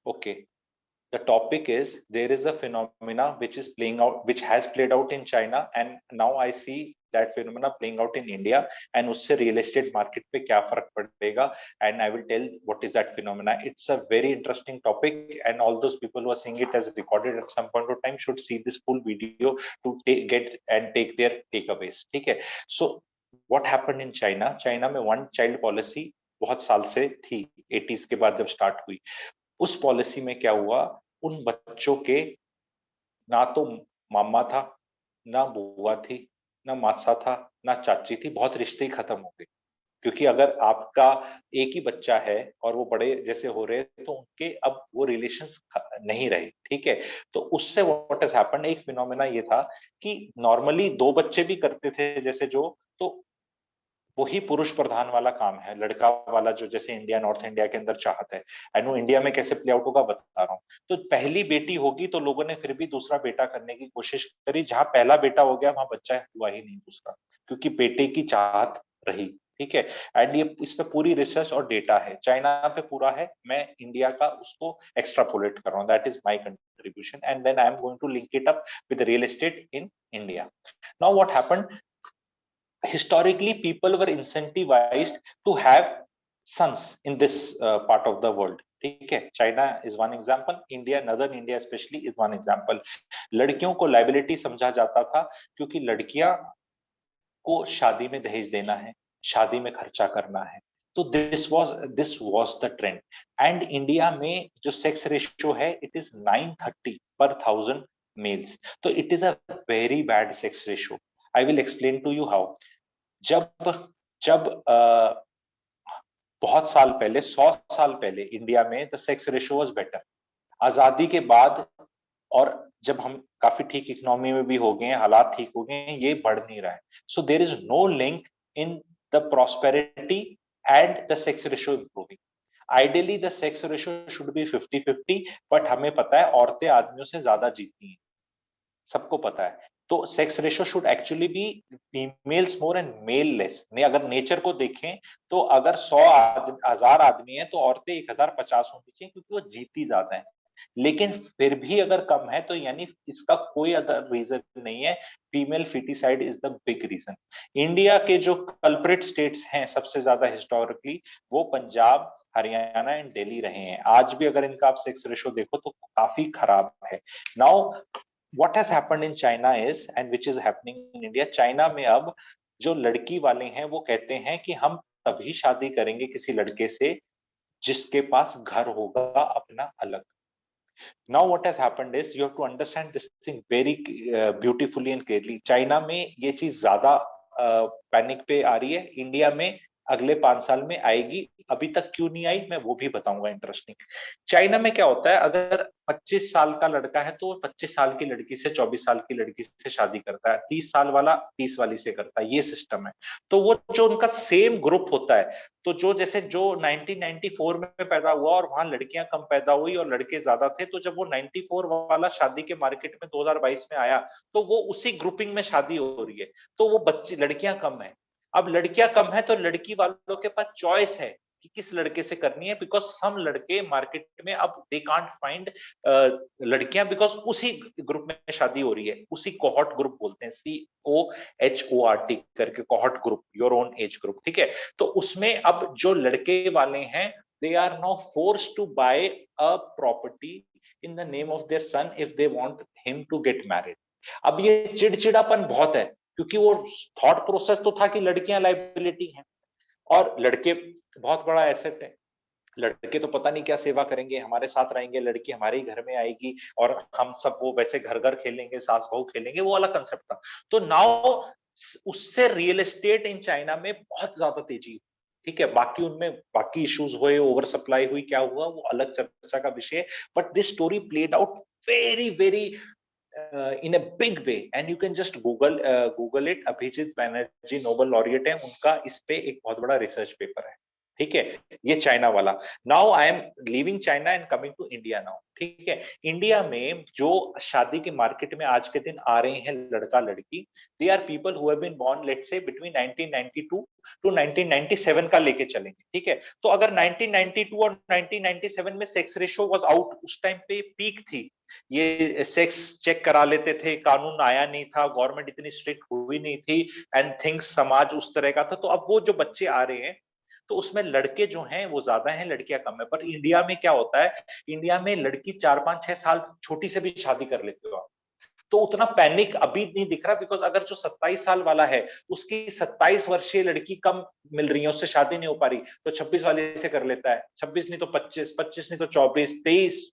Okay. The topic is there is a phenomena which is playing out, which has played out in China, and now I see that phenomena playing out in India. And उससे real estate market पे क्या फर्क पड़ेगा? And I will tell what is that phenomena. It's a very interesting topic, and all those people who are seeing it as recorded at some point of time should see this full video to get and take their takeaways. ठीक है? So what happened in China? China में one child policy बहुत साल से थी, 80s के बाद जब स्टार्ट हुई। उस पॉलिसी में क्या हुआ, उन बच्चों के ना तो मामा था, ना बुआ थी, ना मासा था, ना चाची थी, बहुत रिश्ते ही खत्म हो गए। क्योंकि अगर आपका एक ही बच्चा है और वो बड़े जैसे हो रहे हैं तो उनके अब वो रिलेशंस नहीं रहे। ठीक है, तो उससे व्हाट हैज हैपेंड, एक फिनोमेना ये था कि नॉर्मली दो बच्चे भी करते थे जैसे जो, तो वही पुरुष प्रधान वाला काम है, लड़का वाला जो जैसे इंडिया नॉर्थ इंडिया के अंदर चाहता है। एंड वो इंडिया में कैसे प्ले आउट होगा बता रहा हूँ। तो पहली बेटी होगी तो लोगों ने फिर भी दूसरा बेटा करने की कोशिश करी, जहां पहला बेटा हो गया वहां बच्चा हुआ ही नहीं दूसरा, क्योंकि बेटे की चाहत रही। ठीक है, एंड ये इस पे पूरी रिसर्च और डेटा है, चाइना पे पूरा है, मैं इंडिया का उसको एक्स्ट्रापोलेट कर रहा हूँ, that is my contribution, and then I am going to link it up with real estate in India. Now what happened, historically people were incentivized to have sons in this part of the world. ठीक है, China is one example, India, northern India specially is one example. लड़कियों को liability समझा जाता था, क्योंकि लड़कियां को शादी में दहेज देना है, शादी में खर्चा करना है। तो this was the trend. And India में जो सेक्स रेशियो है इट इज 930 पर 1000 मेल्स, तो it is a very bad sex ratio. I will explain to you how. जब जब बहुत साल पहले, 100 साल पहले इंडिया में the sex ratio was better. आजादी के बाद और जब हम काफी ठीक इकोनॉमी में भी हो गए हैं, हालात ठीक हो गए हैं, ये बढ़ नहीं रहा है। So there is no link in the prosperity and the sex ratio improving. Ideally the sex ratio should be 50-50, but हमें पता है औरतें आदमियों से ज्यादा जीती हैं, सबको पता है। तो sex ratio should actually be females more and male less. ने अगर नेचर को देखें तो अगर 100,000 आदमी है तो औरतें 1050 होनी चाहिए, क्योंकि वो जीती ज्यादा है। लेकिन फिर भी अगर कम है तो यानी इसका कोई अदर रीजन नहीं है, female foeticide is the big reason. India के जो कल्प्रिट स्टेट्स हैं सबसे ज्यादा हिस्टोरिकली, वो पंजाब, हरियाणा एंड दिल्ली रहे हैं। आज भी अगर इनका आप सेक्स रेशियो देखो तो काफी खराब है। Now what has happened in China is, and which is happening in India, China में अब जो लड़की वाले हैं वो कहते हैं कि हम तभी शादी करेंगे किसी लड़के से जिसके पास घर होगा अपना अलग। Now what has happened is, you have to understand this thing very beautifully and clearly. China में ये चीज ज्यादा पैनिक पे आ रही है, इंडिया में अगले 5 साल में आएगी। अभी तक क्यों नहीं आई मैं वो भी बताऊंगा, इंटरेस्टिंग। चाइना में क्या होता है, अगर 25 साल का लड़का है तो 25 साल की लड़की से 24 साल की लड़की से शादी करता है, 30 साल वाला 30 वाली से करता है, ये सिस्टम है। तो वो जो उनका सेम ग्रुप होता है, तो जो जैसे जो 1994 में पैदा हुआ और वहां लड़कियां कम पैदा हुई और लड़के ज्यादा थे, तो जब वो 94 वाला शादी के मार्केट में 2022 में आया तो वो उसी ग्रुपिंग में शादी हो रही है, तो वो बच्ची लड़कियां कम है। अब लड़कियां कम है तो लड़की वालों के पास चॉइस है कि किस लड़के से करनी है, बिकॉज सम लड़के मार्केट में अब दे कांट फाइंड लड़कियां, बिकॉज उसी ग्रुप में शादी हो रही है, उसी कोहॉर्ट ग्रुप बोलते हैं, COHORT करके, cohort group, your own age group. ठीक है, तो उसमें अब जो लड़के वाले हैं they are now forced to buy a property in the name of their son if they want him to get married. अब ये चिड़चिड़ापन बहुत है, क्योंकि वो थॉट प्रोसेस तो था कि लड़कियां लाइबिलिटी हैं और लड़के बहुत बड़ा एसेट है। लड़के तो पता नहीं क्या सेवा करेंगे, हमारे साथ रहेंगे, लड़की हमारे ही घर में आएगी और हम सब वो वैसे घर घर खेलेंगे, सास बहू खेलेंगे, वो अलग कंसेप्ट था। तो नाउ उससे रियल एस्टेट इन चाइना में बहुत ज्यादा तेजी। ठीक है, बाकी उनमें बाकी इश्यूज हुए, ओवर सप्लाई हुई, क्या हुआ वो अलग चर्चा का विषय है। But this story played out very very in a big way, and you can just google it। Abhijit Banerjee Nobel laureate है, उनका इस पे एक बहुत बड़ा रिसर्च पेपर है। ठीक है, ये चाइना वाला। Now I am leaving China and coming to India now. ठीक है, इंडिया में जो शादी के मार्केट में आज के दिन आ रहे हैं लड़का लड़की, they are people who have been born let's say between 1992 to 1997 का लेके चलेंगे। ठीक है, तो अगर 1992 और 1997 में सेक्स रेशियो वाज आउट, उस टाइम पे पीक थी, ये सेक्स चेक करा लेते थे, कानून आया नहीं था, गवर्नमेंट इतनी स्ट्रिक्ट हुई नहीं थी, एंड थिंग्स समाज उस तरह का था, तो अब वो जो बच्चे आ रहे हैं तो उसमें लड़के जो हैं वो ज्यादा हैं, लड़कियां कम है। पर इंडिया में क्या होता है, इंडिया में लड़की 4 5 6 साल छोटी से भी शादी कर लेते हो आप, तो उतना पैनिक अभी नहीं दिख रहा, बिकॉज अगर जो 27 साल वाला है उसकी 27 वर्षीय लड़की कम मिल रही है, उससे शादी नहीं हो पा रही, तो 26 वाले से कर लेता है, 26 नहीं तो 25, 25 नहीं तो 24, 23,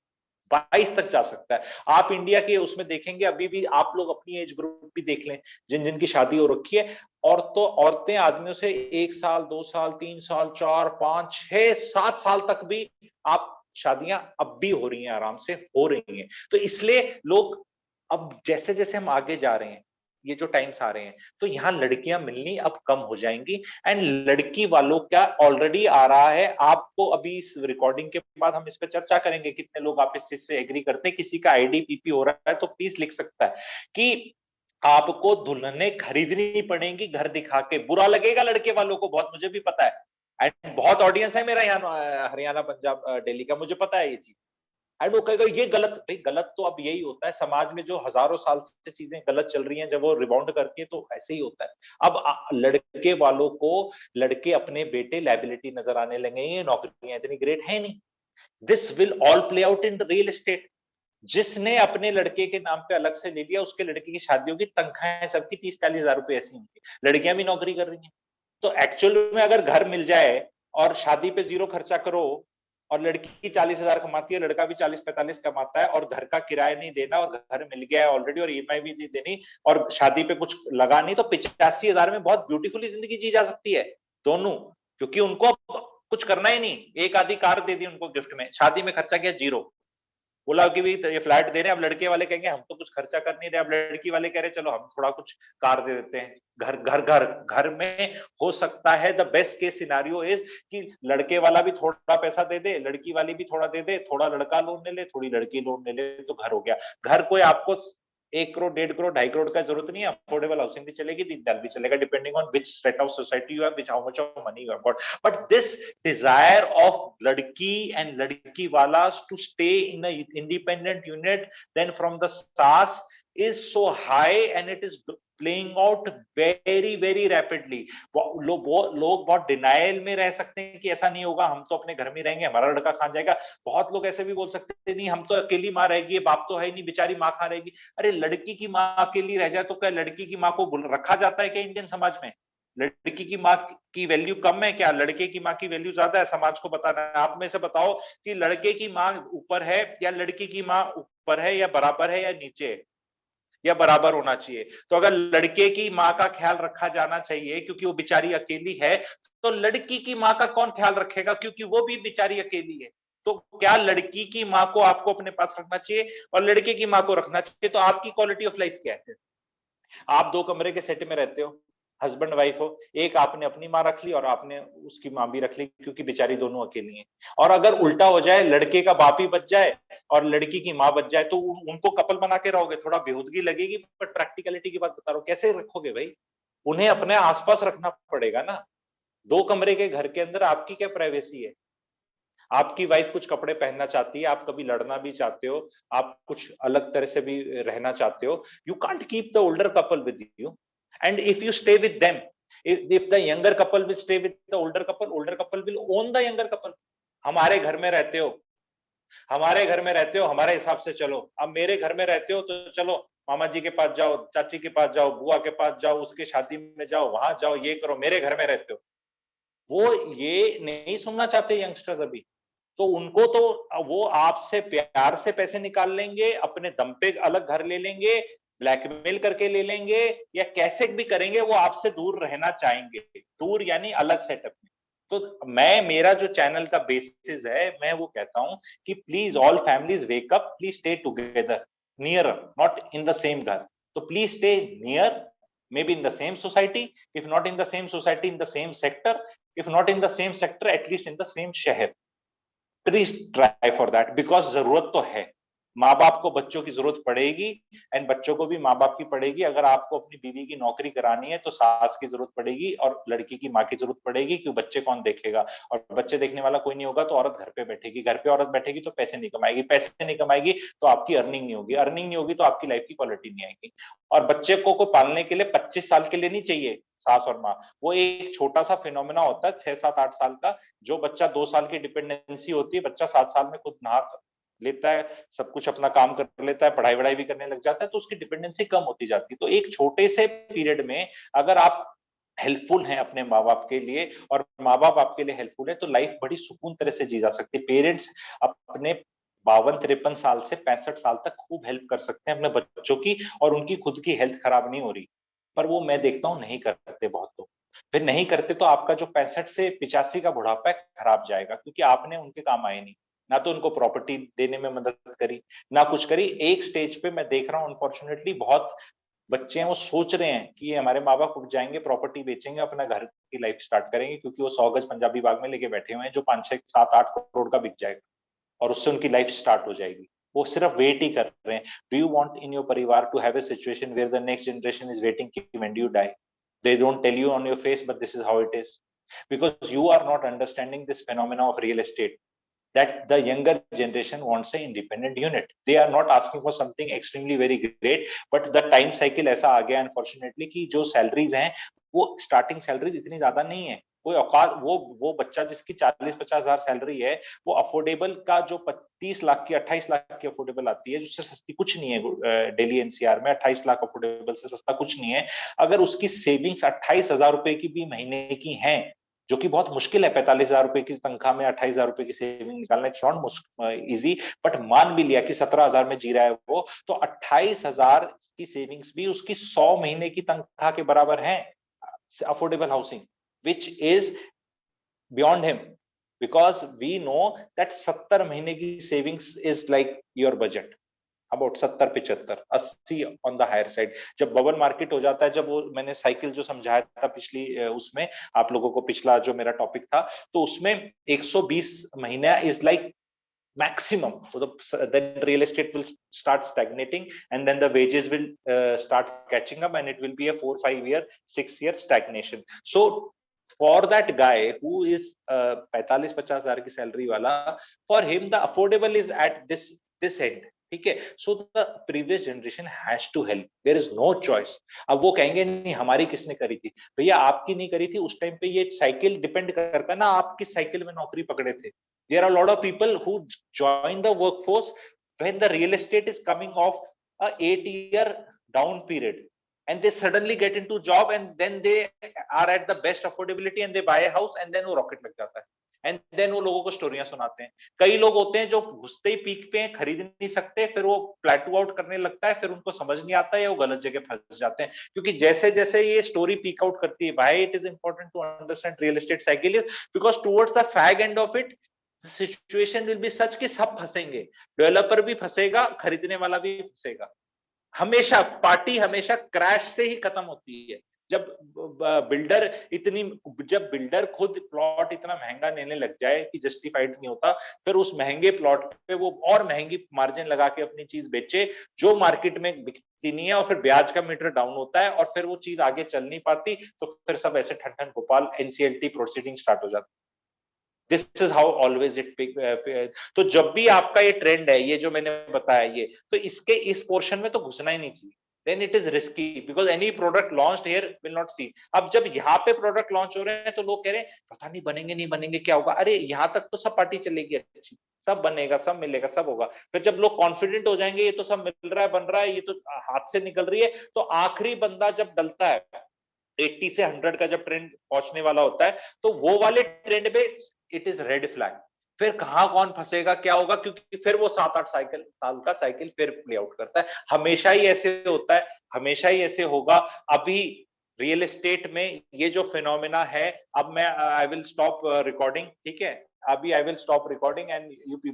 22 तक जा सकता है। आप इंडिया के उसमें देखेंगे, अभी भी आप लोग अपनी एज ग्रुप भी देख लें, जिन जिनकी शादी हो रखी है, औरतें आदमियों से 1 साल 2 साल 3 साल 4 5 6 7 साल तक भी आप शादियां अब भी हो रही हैं, आराम से हो रही हैं। तो इसलिए लोग अब जैसे जैसे हम आगे जा रहे हैं, ये जो टाइम्स आ रहे हैं, तो यहाँ लड़कियां मिलनी अब कम हो जाएंगी, एंड लड़की वालों का ऑलरेडी आ रहा है। आपको अभी इस रिकॉर्डिंग के बाद हम इस पर चर्चा करेंगे, कितने लोग आप इस चीज से एग्री करते हैं। किसी का आईडीपीपी हो रहा है तो प्लीज लिख सकता है कि आपको दुल्हनें खरीदनी पड़ेंगी घर दिखा के। बुरा लगेगा लड़के वालों को बहुत, मुझे भी पता है, एंड बहुत ऑडियंस है मेरा यहाँ हरियाणा पंजाब दिल्ली का, मुझे पता है ये चीज। एंड वो कहेगा ये गलत, भाई गलत तो अब यही होता है समाज में, जो हजारों साल से चीजें गलत चल रही हैं, जब वो रिबाउंड करती है तो ऐसे ही होता है। अब लड़के वालों को लड़के अपने बेटे लाइबिलिटी नजर आने लगे, ये नौकरियां इतनी ग्रेट है नहीं। This will all play out in real estate. जिसने अपने लड़के के नाम पे अलग से ले लिया, उसके लड़के की शादियों की तनख्वाहें सबकी 30 40 हजार रुपए ऐसी होंगी, लड़कियां भी नौकरी कर रही हैं। तो एक्चुअल में अगर घर मिल जाए और शादी पे जीरो खर्चा करो, और लड़की 40 हजार कमाती है, लड़का भी 40 45 कमाता है, और घर का किराया नहीं देना, और घर मिल गया है ऑलरेडी, और ईएमआई भी नहीं देनी, और शादी पे कुछ लगा नहीं, तो 85 हजार में बहुत ब्यूटीफुली जिंदगी जी जा सकती है दोनों। क्योंकि उनको कुछ करना ही नहीं, एक आधी कार दे दी उनको गिफ्ट में, शादी में खर्चा किया जीरो, बोला कि भी ये फ्लैट दे रहे हैं। अब लड़के वाले कहेंगे हम तो कुछ खर्चा कर नहीं रहे, अब लड़की वाले कह रहे चलो हम थोड़ा कुछ कार दे देते हैं। घर घर घर घर में हो सकता है the best case scenario is कि लड़के वाला भी थोड़ा पैसा दे दे, लड़की वाली भी थोड़ा दे दे, थोड़ा लड़का लोन ले ले, थोड़ी लड़की लोन ले ले, तो घर हो गया। घर कोई आपको 1 करोड़ 1.5 करोड़ 2.5 करोड़ का जरूरत नहीं है, अफोर्डेबल हाउसिंग भी चलेगी, दीनदयाल भी चलेगा, depending on which set of society you have, which how much of money you have got. But this desire of ladki and ladki walas to stay in a independent unit then from the stars is so high, and it is playing out very very rapidly. लोग बहुत denial में रह सकते हैं कि ऐसा नहीं होगा, हम तो अपने घर में रहेंगे, हमारा लड़का कहाँ जाएगा। बहुत लोग ऐसे भी बोल सकते हैं नहीं हम तो अकेली माँ रहेगी, बाप तो है ही नहीं, बेचारी माँ कहाँ रहेगी। अरे लड़की की माँ अकेली रह जाए तो क्या लड़की की माँ को रखा जाता है क्या इंडियन समाज में? लड़की की माँ की वैल्यू कम है क्या? लड़के की माँ की वैल्यू ज्यादा है? समाज को बताना है। आप में से बताओ कि लड़के की माँ ऊपर है या लड़की की माँ ऊपर है, या बराबर है, या नीचे है, या बराबर होना चाहिए? तो अगर लड़के की माँ का ख्याल रखा जाना चाहिए क्योंकि वो बेचारी अकेली है, तो लड़की की माँ का कौन ख्याल रखेगा क्योंकि वो भी बेचारी अकेली है? तो क्या लड़की की माँ को आपको अपने पास रखना चाहिए और लड़के की माँ को रखना चाहिए? तो आपकी क्वालिटी ऑफ लाइफ क्या है? आप 2 कमरे के सेट में रहते हो, हस्बैंड वाइफ हो, एक आपने अपनी माँ रख ली और आपने उसकी माँ भी रख ली क्योंकि बेचारी दोनों अकेली हैं। और अगर उल्टा हो जाए, लड़के का बाप ही बच जाए और लड़की की माँ बच जाए, तो उनको कपल बना के रहोगे? थोड़ा बेहूदगी लगेगी, पर प्रैक्टिकलिटी की बात बता रहा हूँ, कैसे रखोगे भाई? उन्हें अपने आसपास रखना पड़ेगा ना। 2 कमरे के घर के अंदर आपकी क्या प्राइवेसी है? आपकी वाइफ कुछ कपड़े पहनना चाहती है, आप कभी लड़ना भी चाहते हो, आप कुछ अलग तरह से भी रहना चाहते हो, you can't keep the older couple with you. And if you stay with them, if the younger couple will stay with the older couple will own the younger couple. हमारे घर में रहते हो, हमारे घर में रहते हो, हमारे हिसाब से चलो। अब मेरे घर में रहते हो तो चलो मामा जी के पास जाओ, चाची के पास जाओ, बुआ के पास जाओ, उसके शादी में जाओ, वहां जाओ, ये करो, मेरे घर में रहते हो। वो ये नहीं सुनना चाहते यंगस्टर्स अभी। तो उनको तो वो आपसे प्यार से पैसे निकाल लेंगे, अपने दम पे अलग घर ले लेंगे, ब्लैकमेल करके ले लेंगे, या कैसे भी करेंगे, वो आपसे दूर रहना चाहेंगे। दूर यानी अलग सेटअप में। तो मेरा जो चैनल का बेसिस है, मैं वो कहता हूं कि please all families wake up, please stay together, near, not in the same घर। तो please stay near, maybe in the same society, if not in the same society, in the same sector, if not in the same sector at least in the same शहर। Please try for that, because जरूरत तो है, माँ बाप को बच्चों की जरूरत पड़ेगी एंड बच्चों को भी माँ बाप की पड़ेगी। अगर आपको अपनी बीवी की नौकरी करानी है तो सास की जरूरत पड़ेगी और लड़की की माँ की जरूरत पड़ेगी, क्यों बच्चे कौन देखेगा, और बच्चे देखने वाला कोई नहीं होगा तो औरत घर पे बैठेगी, घर पे औरत बैठेगी तो पैसे नहीं कमाएगी, पैसे नहीं कमाएगी तो आपकी अर्निंग नहीं होगी, अर्निंग नहीं होगी तो आपकी लाइफ की क्वालिटी नहीं आएगी। और बच्चे को पालने के लिए 25 साल के लिए नहीं चाहिए सास और माँ, वो एक छोटा सा फिनोमेना होता है 6 7 8 साल का। जो बच्चा 2 साल की डिपेंडेंसी होती है, बच्चा 7 साल में खुद नहा लेता है, सब कुछ अपना काम कर लेता है, पढ़ाई वढ़ाई भी करने लग जाता है, तो उसकी डिपेंडेंसी कम होती जाती है। तो एक छोटे से पीरियड में अगर आप हेल्पफुल हैं अपने माँ बाप के लिए और माँ बाप आपके लिए हेल्पफुल है, तो लाइफ बड़ी सुकून तरह से जी जा सकती है। पेरेंट्स अपने 52 53 साल से 65 साल तक खूब हेल्प कर सकते हैं अपने बच्चों की, और उनकी खुद की हेल्थ खराब नहीं हो रही। पर वो मैं देखता हूँ नहीं करते बहुत लोग। फिर नहीं करते तो आपका जो 65 से 85 का बुढ़ापा है खराब जाएगा, क्योंकि आपने उनके काम आए नहीं, ना तो उनको प्रॉपर्टी देने में मदद करी, ना कुछ करी। एक स्टेज पे मैं देख रहा हूँ अनफॉर्चुनेटली बहुत बच्चे हैं वो सोच रहे हैं कि ये हमारे माँ बाप उठ जाएंगे, प्रॉपर्टी बेचेंगे, अपना घर की लाइफ स्टार्ट करेंगे, क्योंकि वो 100 गज पंजाबी बाग में लेके बैठे हुए हैं जो 5 6 7 8 करोड़ का बिक जाएगा और उससे उनकी लाइफ स्टार्ट हो जाएगी। वो सिर्फ वेट ही कर रहे हैं। Do you want in your परिवार to have a situation where the next generation is waiting कि when do you die? They don't tell you on your face, but this is how it is. Because you are not understanding this phenomena of real estate, that the younger generation wants an independent unit. They are not asking for something extremely very great, but the time cycle ऐसा आ गया unfortunately कि जो salaries हैं वो starting salaries इतनी ज्यादा नहीं है। कोई औकात वो बच्चा जिसकी 40-50 हजार सैलरी है, वो अफोर्डेबल का जो 30 लाख की 28 लाख की अफोर्डेबल आती है, जिससे सस्ती कुछ नहीं है दिल्ली एनसीआर में, 28 लाख अफोर्डेबल से सस्ता कुछ नहीं है। अगर उसकी सेविंग्स 28,000 रुपए की भी महीने की हैं, जो कि बहुत मुश्किल है 45,000 रुपए की तनख्वाह में 28,000 रुपए की सेविंग निकालना, इट्स नॉट इजी, बट मान भी लिया कि 17,000 में जी रहा है वो, तो 28,000 की सेविंग्स भी उसकी 100 महीने की तनख्वाह के बराबर है affordable housing, which is beyond him, because we know that 70 महीने की savings is like your budget, about 70 75 80 on the higher side. जब बबल मार्केट हो जाता है, जब वो मैंने साइकिल जो समझाया था पिछली उसमें आप लोगों को, पिछला जो मेरा टॉपिक था, तो उसमें 120 महीना is like maximum. So then real estate will start stagnating, and then the wages will start catching up, and it will be a 4 5 year 6 year stagnation. So for that guy who is 45-50 हजार की salary वाला, for him the affordable is at this end, ठीक है। So the previous generation has to help, there is no choice. अब वो कहेंगे नहीं हमारी किसने करी थी, भैया आपकी नहीं करी थी उस टाइम पे, ये साइकिल डिपेंड करता है ना आप किस साइकिल में नौकरी पकड़े थे। There are lot of people who join the workforce when the real estate is coming off a 8 year down period, and they suddenly get into job, and then they are at the best affordability and they buy a house, and then वो rocket लग जाता है, and then वो लोगों को स्टोरियां सुनाते हैं। कई लोग होते हैं जो घुसते ही पीक पे खरीद नहीं सकते, फिर वो प्लेटू आउट करने लगता है, फिर उनको समझ नहीं आता है या वो गलत जगह फंस जाते हैं। क्योंकि जैसे जैसे ये स्टोरी पीक आउट करती है, भाई it is important to understand real estate cycle is, because towards the fag end of it situation will be such कि सब फंसेंगे, डेवलपर भी फंसेगा, खरीदने वाला भी फंसेगा। हमेशा पार्टी हमेशा क्रैश से ही खत्म होती है। जब बिल्डर जब बिल्डर खुद प्लॉट इतना महंगा लेने लग जाए कि जस्टिफाइड नहीं होता, फिर उस महंगे प्लॉट पे वो और महंगी मार्जिन लगा के अपनी चीज बेचे जो मार्केट में बिकती नहीं है, और फिर ब्याज का मीटर डाउन होता है और फिर वो चीज आगे चल नहीं पाती, तो फिर सब ऐसे ठन ठन गोपाल एनसीएलटी प्रोसीडिंग स्टार्ट हो जाती। This is how always it pick. तो जब भी आपका ये ट्रेंड है, ये जो मैंने बताया, ये तो इसके इस पोर्शन में तो घुसना ही नहीं चाहिए। then it is risky because any product launched here will not see। अब जब यहाँ पे प्रोडक्ट लॉन्च हो रहे हैं तो लोग कह रहे हैं पता नहीं बनेंगे नहीं बनेंगे क्या होगा, अरे यहाँ तक तो सब पार्टी चलेगी अच्छी, सब बनेगा सब मिलेगा सब होगा। फिर जब लोग कॉन्फिडेंट हो जाएंगे ये तो सब मिल रहा है बन रहा है, ये तो हाथ से निकल रही है, तो आखिरी बंदा जब डलता है 80 से 100 का जब ट्रेंड पहुंचने वाला होता है, तो वो वाले ट्रेंड पे इट इज रेड फ्लैग। फिर कहां कौन फंसेगा क्या होगा, क्योंकि फिर वो 7 8 साल का साइकिल फिर प्ले आउट करता है। हमेशा ही ऐसे होता है, हमेशा ही ऐसे होगा। अभी रियल एस्टेट में ये जो फिनोमिना है, अब मैं आई विल स्टॉप रिकॉर्डिंग, ठीक है, अभी I will stop recording and you